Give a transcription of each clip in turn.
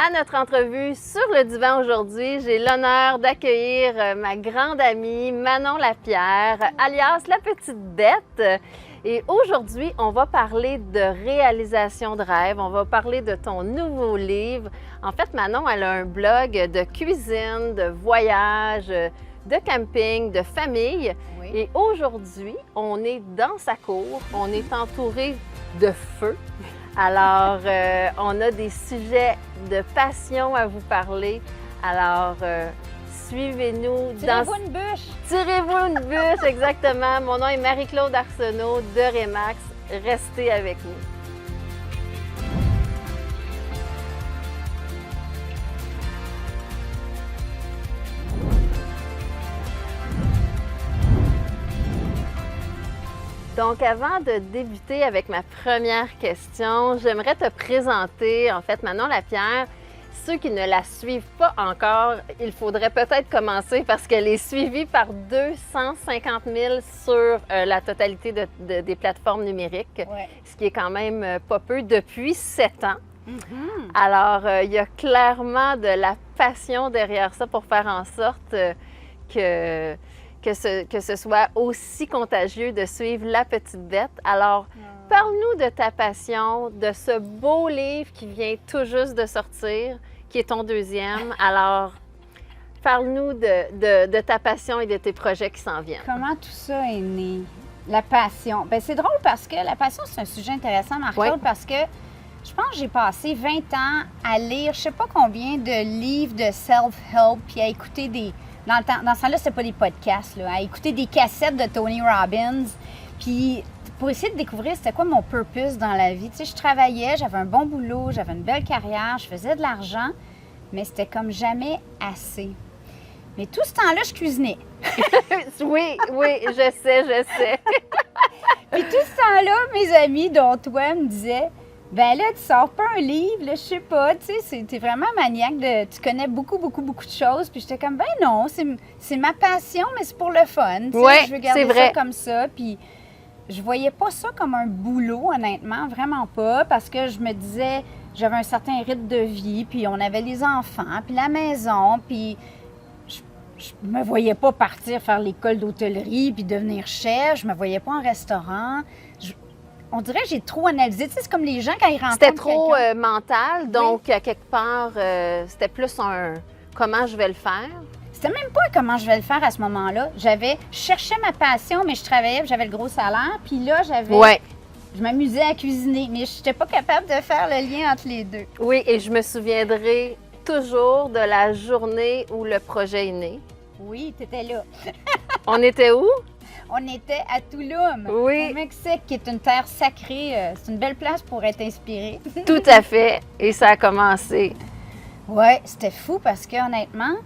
À notre entrevue sur le divan aujourd'hui, j'ai l'honneur d'accueillir ma grande amie Manon Lapierre, alias La Petite Bête. Et aujourd'hui, on va parler de réalisation de rêve, on va parler de ton nouveau livre. En fait, Manon, elle a un blog de cuisine, de voyage, de camping, de famille. Oui. Et aujourd'hui, on est dans sa cour, on est entouré de feu. Alors, on a des sujets de passion à vous parler. Alors, suivez-nous. Tirez-vous une bûche! Tirez-vous une bûche, exactement. Mon nom est Marie-Claude Arsenault de Remax. Restez avec nous. Donc, avant de débuter avec ma première question, j'aimerais te présenter, en fait, Manon Lapierre. Ceux qui ne la suivent pas encore, il faudrait peut-être commencer parce qu'elle est suivie par 250 000 sur la totalité des plateformes numériques, Ouais. ce qui est quand même pas peu depuis 7 ans. Alors, il y a clairement de la passion derrière ça pour faire en sorte que ce soit aussi contagieux de suivre La Petite Bête. Alors, parle-nous de ta passion, de ce beau livre qui vient tout juste de sortir, qui est ton deuxième. Alors, parle-nous de ta passion et de tes projets qui s'en viennent. Comment tout ça est né? La passion. Bien, c'est drôle parce que la passion, c'est un sujet intéressant, Marc-Claude, Oui. parce que je pense que j'ai passé 20 ans à lire je sais pas combien de livres de self-help, puis à écouter des... Dans ce temps-là, c'était pas des podcasts, là, à écouter des cassettes de Tony Robbins, puis pour essayer de découvrir c'était quoi mon purpose dans la vie. Tu sais, je travaillais, j'avais un bon boulot, j'avais une belle carrière, je faisais de l'argent, mais c'était comme jamais assez. Mais tout ce temps-là, je cuisinais. Oui, je sais. Puis tout ce temps-là, mes amis, dont toi, me disaient « Ben là, tu sors pas un livre, là, je sais pas, tu sais, t'es vraiment maniaque, tu connais beaucoup de choses. » Puis j'étais comme « Ben non, c'est ma passion, mais c'est pour le fun. Tu sais, Ouais, je veux garder c'est vrai. ça comme ça. » Puis je voyais pas ça comme un boulot, honnêtement, vraiment pas, parce que je me disais, j'avais un certain rythme de vie, puis on avait les enfants, puis la maison, puis je me voyais pas partir faire l'école d'hôtellerie puis devenir chef. Je me voyais pas en restaurant. On dirait que j'ai trop analysé. Tu sais, c'est comme les gens quand ils rencontrent C'était trop quelqu'un. mental, donc à quelque part, c'était plus un comment je vais le faire. C'était même pas comment je vais le faire à ce moment-là. Je cherchais ma passion, mais je travaillais, puis j'avais le gros salaire. Puis là, Ouais. je m'amusais à cuisiner, mais je n'étais pas capable de faire le lien entre les deux. Oui, et je me souviendrai toujours de la journée où le projet est né. Oui, tu étais là. On était où? On était à Tulum, Oui. au Mexique, qui est une terre sacrée. C'est une belle place pour être inspiré. Tout à fait. Et ça a commencé. Oui, c'était fou parce que honnêtement,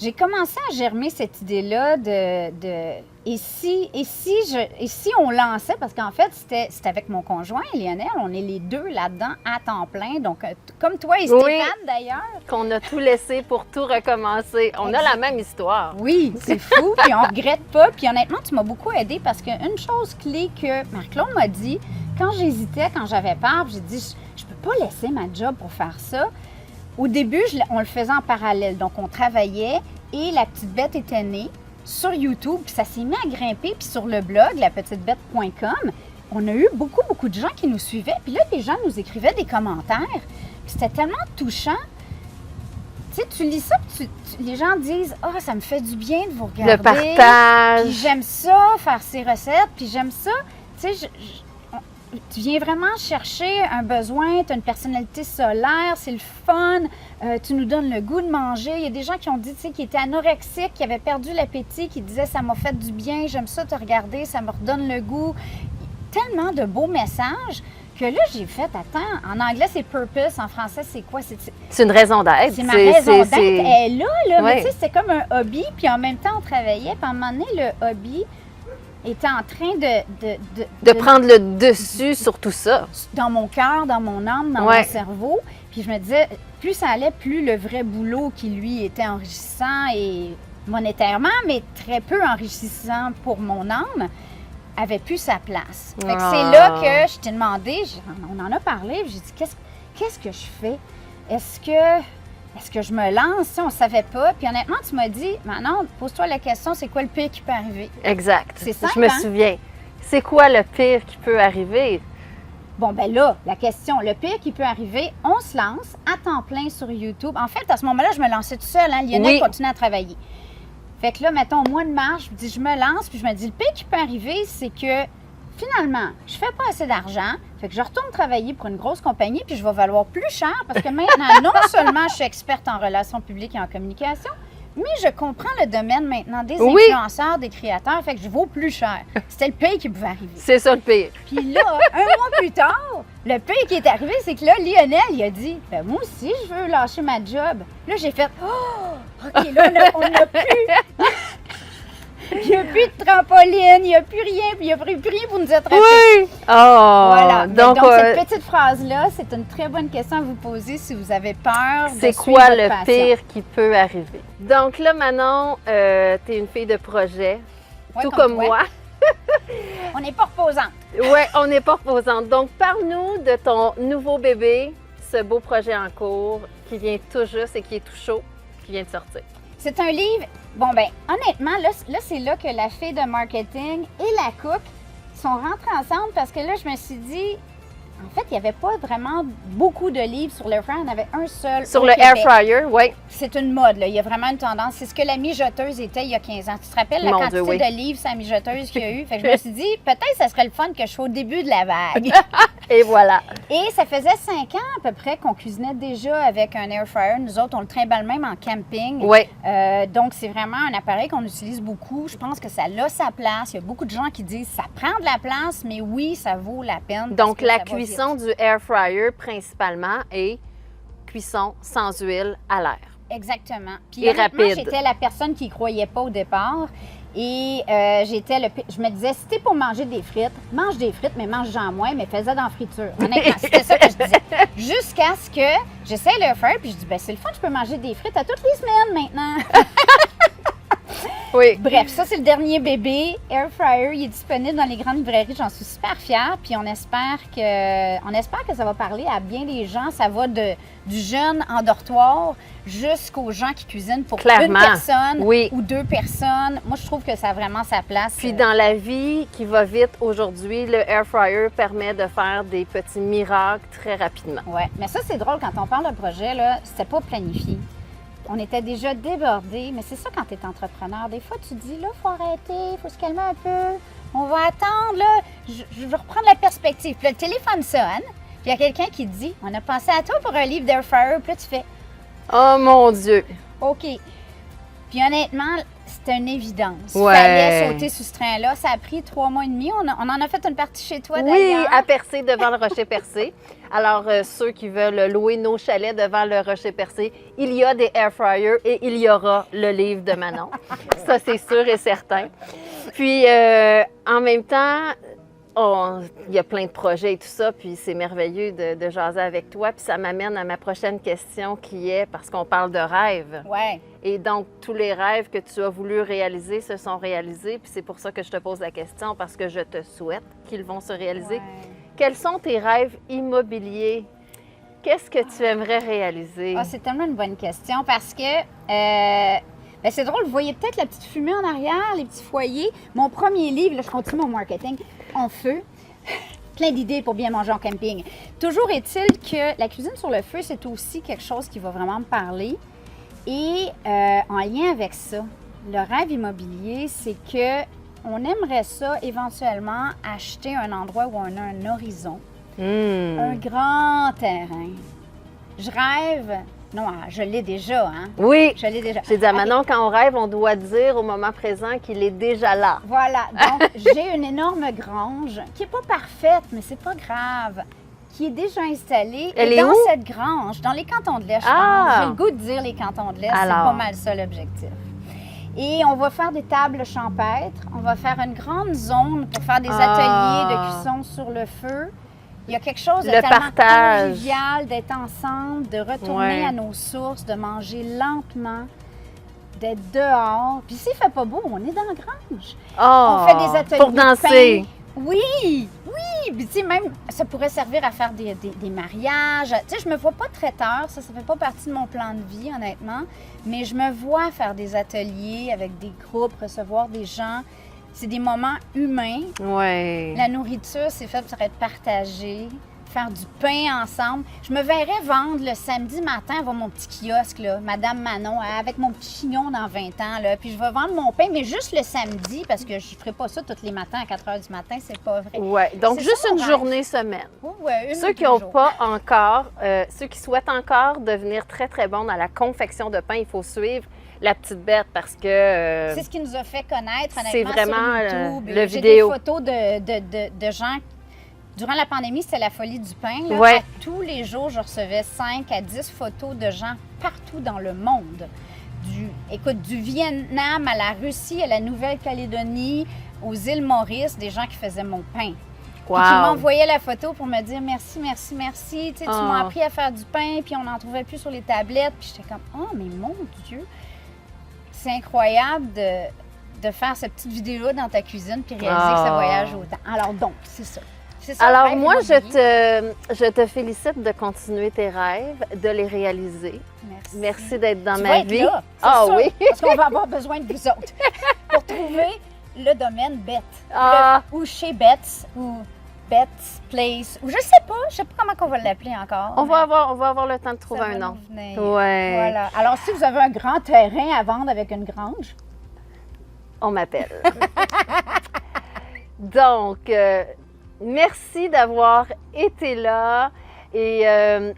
j'ai commencé à germer cette idée-là et si on lançait, parce qu'en fait, c'était avec mon conjoint, Lionel, on est les deux là-dedans à temps plein. Donc, comme toi et Oui. Stéphane d'ailleurs. Qu'on a tout laissé pour tout recommencer. On a la même histoire. Oui, c'est fou, puis on regrette pas. Puis honnêtement, tu m'as beaucoup aidée parce qu'une chose clé que Marc-Claude m'a dit, quand j'hésitais, quand j'avais peur, j'ai dit, je peux pas laisser ma job pour faire ça. Au début, on le faisait en parallèle. Donc, on travaillait et La Petite Bête était née sur YouTube. Puis ça s'est mis à grimper. Puis sur le blog, lapetitebête.com, on a eu beaucoup de gens qui nous suivaient. Puis là, les gens nous écrivaient des commentaires. Puis c'était tellement touchant. Tu sais, tu lis ça, puis les gens disent « Ah, ça me fait du bien de vous regarder. » Le partage. Puis j'aime ça, faire ces recettes. Puis j'aime ça. Tu sais, tu viens vraiment chercher un besoin, tu as une personnalité solaire, c'est le fun, tu nous donnes le goût de manger. Il y a des gens qui ont dit, tu sais, qui étaient anorexiques, qui avaient perdu l'appétit, qui disaient, ça m'a fait du bien, j'aime ça te regarder, ça me redonne le goût. Tellement de beaux messages que là, j'ai fait, attends, en anglais, c'est purpose, en français, c'est quoi? C'est une raison d'être. C'est ma raison d'être. c'est- Elle est là, Ouais. mais tu sais, c'était comme un hobby, puis en même temps, on travaillait, puis à un moment donné, le hobby était en train De prendre le dessus sur tout ça. dans mon cœur, dans mon âme, dans Ouais. mon cerveau. Puis je me disais, plus ça allait, plus le vrai boulot qui, lui, était enrichissant et monétairement, mais très peu enrichissant pour mon âme, avait plus sa place. Fait que c'est là que je t'ai demandé, on en a parlé, puis j'ai dit, qu'est-ce que je fais? est-ce que je me lance si on ne savait pas? Puis honnêtement, tu m'as dit, Manon, pose-toi la question, c'est quoi le pire qui peut arriver? Exact. C'est simple, Je me hein? souviens. C'est quoi le pire qui peut arriver? Bon, ben là, la question, le pire qui peut arriver, on se lance à temps plein sur YouTube. En fait, à ce moment-là, je me lançais toute seule, hein? Lionel continuait à travailler. Fait que là, mettons, au mois de mars, je me dis, je me lance, puis je me dis, le pire qui peut arriver, c'est que finalement, je fais pas assez d'argent, fait que je retourne travailler pour une grosse compagnie, puis je vais valoir plus cher parce que maintenant, non seulement je suis experte en relations publiques et en communication, mais je comprends le domaine maintenant des influenceurs, des créateurs, fait que je vaux plus cher. C'était le pire qui pouvait arriver. C'est ça le pire. Puis là, un mois plus tard, le pire qui est arrivé, c'est que là, Lionel, il a dit, ben moi aussi, je veux lâcher ma job. Là, j'ai fait, oh, OK, là, on n'a plus... Il n'y a plus de trampoline, il n'y a plus rien, puis il n'y a plus rien pour nous attraper. Oui! Oh! Voilà. Donc cette cette petite phrase-là, c'est une très bonne question à vous poser si vous avez peur de c'est suivre quoi votre le passion. pire qui peut arriver? Donc là, Manon, tu es une fille de projet, Ouais, tout comme toi. moi. On n'est pas reposante. Oui, on n'est pas reposante. Donc, parle-nous de ton nouveau bébé, ce beau projet en cours qui vient tout juste et qui est tout chaud, qui vient de sortir. C'est un livre, bon ben honnêtement, là c'est là que la fille de marketing et la cook sont rentrées ensemble parce que là, je me suis dit, en fait, il n'y avait pas vraiment beaucoup de livres sur l'air fryer, il y en avait un seul Sur au le air Québec. fryer, oui. C'est une mode, là. Il y a vraiment une tendance. C'est ce que la mijoteuse était il y a 15 ans. Tu te rappelles la Mon quantité Dieu, oui. de livres sur la mijoteuse qu'il y a eu? Fait que je me suis dit, peut-être ça serait le fun que je sois au début de la vague. Et voilà. Et ça faisait 5 ans à peu près qu'on cuisinait déjà avec un air fryer. Nous autres, on le trimballe même en camping. Oui. Donc, c'est vraiment un appareil qu'on utilise beaucoup. Je pense que ça a sa place. Il y a beaucoup de gens qui disent ça prend de la place, mais oui, ça vaut la peine. parce Donc, que la ça va cuisson vite. du air fryer, principalement, est cuisson sans huile à l'air. Exactement. Puis Et honnêtement, rapide. j'étais la personne qui ne croyait pas au départ. Et je me disais, si t'es pour manger des frites, mange des frites, mais mange-en moins, mais fais-ça dans la friture. Honnêtement, c'était ça que je disais. Jusqu'à ce que j'essaie de le faire, puis je dis, ben c'est le fun, je peux manger des frites à toutes les semaines maintenant. Oui. Bref, ça, c'est le dernier bébé. Air fryer, il est disponible dans les grandes librairies. J'en suis super fière. Puis on espère que ça va parler à bien des gens. Ça va du jeune en dortoir jusqu'aux gens qui cuisinent pour Clairement. une personne Oui. ou 2 personnes. Moi, je trouve que ça a vraiment sa place. Puis dans la vie qui va vite aujourd'hui, le air fryer permet de faire des petits miracles très rapidement. Ouais, mais ça, c'est drôle. Quand on parle de projet, là, c'était pas planifié. On était déjà débordés, mais c'est ça quand tu es entrepreneur. Des fois, tu te dis, là, il faut arrêter, il faut se calmer un peu. On va attendre, là. Je vais reprendre la perspective. Puis là, le téléphone sonne. Puis il y a quelqu'un qui te dit, on a pensé à toi pour un livre d'air fryer. Puis là, tu fais, Oh mon Dieu! OK. Puis honnêtement, c'était une évidence. Il Ouais. fallait sauter sur ce train-là. Ça a pris 3 mois et demi. On en a fait une partie chez toi, Oui, d'ailleurs. à Percé, devant le Rocher-Percé. Alors, ceux qui veulent louer nos chalets devant le Rocher-Percé, il y a des air fryers et il y aura le livre de Manon. Ça, c'est sûr et certain. Puis, en même temps, il y a plein de projets et tout ça, puis c'est merveilleux de jaser avec toi. Puis ça m'amène à ma prochaine question qui est, parce qu'on parle de rêves. Ouais. Et donc, tous les rêves que tu as voulu réaliser se sont réalisés. Puis c'est pour ça que je te pose la question, parce que je te souhaite qu'ils vont se réaliser. Ouais. Quels sont tes rêves immobiliers? Qu'est-ce que tu aimerais réaliser? Ah, c'est tellement une bonne question parce que ben, c'est drôle, vous voyez peut-être la petite fumée en arrière, les petits foyers. Mon premier livre, là, je continue mon marketing, en feu. Plein d'idées pour bien manger en camping. Toujours est-il que la cuisine sur le feu, c'est aussi quelque chose qui va vraiment me parler. Et en lien avec ça, le rêve immobilier, c'est que on aimerait ça éventuellement acheter un endroit où on a un horizon. Un grand terrain. Je rêve. Non, je l'ai déjà, hein? Oui! Je l'ai déjà. J'ai dit à OK. Manon, quand on rêve, on doit dire au moment présent qu'il est déjà là. Voilà. Donc, j'ai une énorme grange qui n'est pas parfaite, mais c'est pas grave, qui est déjà installée. Elle Et est dans où? cette grange, dans les cantons de l'Est, je Ah! pense. J'ai le goût de dire les cantons de l'Est, c'est Alors. pas mal ça l'objectif. Et on va faire des tables champêtres. On va faire une grande zone pour faire des Ah. ateliers de cuisson sur le feu. Il y a quelque chose de Le tellement partage. convivial d'être ensemble, de retourner Ouais. à nos sources, de manger lentement, d'être dehors. Puis s'il fait pas beau, on est dans la grange. Oh! On fait des ateliers Pour de danser. pain. Oui, oui, puis tu sais, même, ça pourrait servir à faire des mariages. Tu sais, je me vois pas traiteur, ça fait pas partie de mon plan de vie, honnêtement. Mais je me vois faire des ateliers avec des groupes, recevoir des gens. C'est des moments humains. Ouais. La nourriture, c'est fait pour être partagé. Faire du pain ensemble. Je me verrais vendre le samedi matin à mon petit kiosque, là, Madame Manon, avec mon petit chignon dans 20 ans. Là, puis je vais vendre mon pain, mais juste le samedi, parce que je ne ferai pas ça tous les matins à 4 h du matin, c'est pas vrai. Oui, donc C'est juste ça, mon une rêve. journée semaine. Ouais, Ceux qui n'ont pas encore, ceux qui souhaitent encore devenir très, très bons dans la confection de pain, il faut suivre la petite bête parce que... c'est ce qui nous a fait connaître, honnêtement, c'est vraiment sur YouTube. le J'ai vidéo. des photos de gens. Durant la pandémie, c'était la folie du pain. Là. Ouais. À tous les jours, je recevais 5 à 10 photos de gens partout dans le monde. Du Vietnam à la Russie, à la Nouvelle-Calédonie, aux îles Maurice, des gens qui faisaient mon pain. Wow. Puis qui m'envoyaient la photo pour me dire merci, merci, merci. Tu sais, tu Ah. m'as appris à faire du pain, puis on n'en trouvait plus sur les tablettes. Puis j'étais comme, oh, mais mon Dieu, c'est incroyable de faire cette petite vidéo dans ta cuisine puis réaliser que ça voyage autant. Alors donc, c'est ça. C'est ça, le Alors rêve moi, immobilier. je te félicite de continuer tes rêves, de les réaliser. Merci. Merci d'être dans Tu ma vas être vie. là, c'est Ah sûr, oui. parce qu'on va avoir besoin de vous autres pour trouver le domaine Beth. Ah. Ou chez Beth's, ou Beth's Place, ou je sais pas comment on va l'appeler encore. On mais va avoir le temps de trouver ça va un nom. nous venir. Ouais. Voilà. Alors, si vous avez un grand terrain à vendre avec une grange, On m'appelle. Donc, merci d'avoir été là et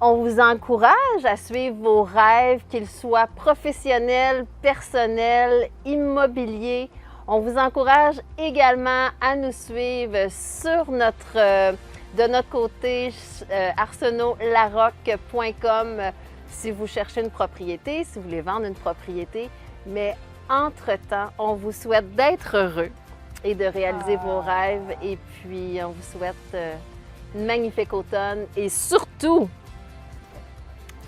on vous encourage à suivre vos rêves, qu'ils soient professionnels, personnels, immobiliers. On vous encourage également à nous suivre sur de notre côté, arsenaultlarocque.com si vous cherchez une propriété, si vous voulez vendre une propriété. Mais entre-temps, on vous souhaite d'être heureux et de réaliser vos rêves. Et puis, on vous souhaite une magnifique automne. Et surtout,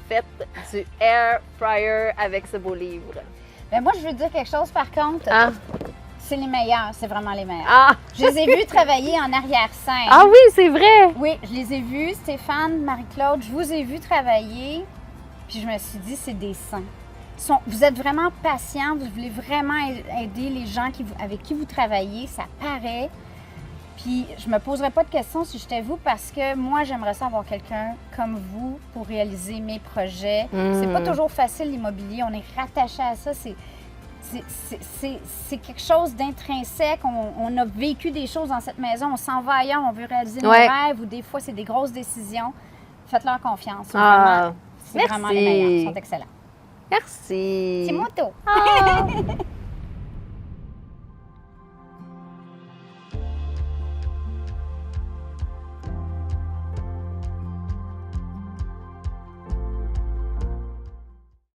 faites du air fryer avec ce beau livre. ben moi, je veux dire quelque chose par contre. Ah, C'est les meilleurs, c'est vraiment les meilleurs. ah, Je les ai vus travailler en arrière-scène. ah oui, c'est vrai! Oui, je les ai vus, Stéphane, Marie-Claude, je vous ai vus travailler, puis je me suis dit, c'est des saints. Vous êtes vraiment patients, vous voulez vraiment aider les gens avec qui vous travaillez, ça paraît. Puis je me poserais pas de questions si j'étais vous parce que moi, j'aimerais ça avoir quelqu'un comme vous pour réaliser mes projets. C'est pas toujours facile l'immobilier, on est rattaché à ça, c'est quelque chose d'intrinsèque. On a vécu des choses dans cette maison, on s'en va ailleurs, on veut réaliser nos rêves ou des fois, c'est des grosses décisions. Faites-leur confiance. Ah, C'est vraiment les meilleurs, ils sont excellents. Merci! C'est mon tour. Ah.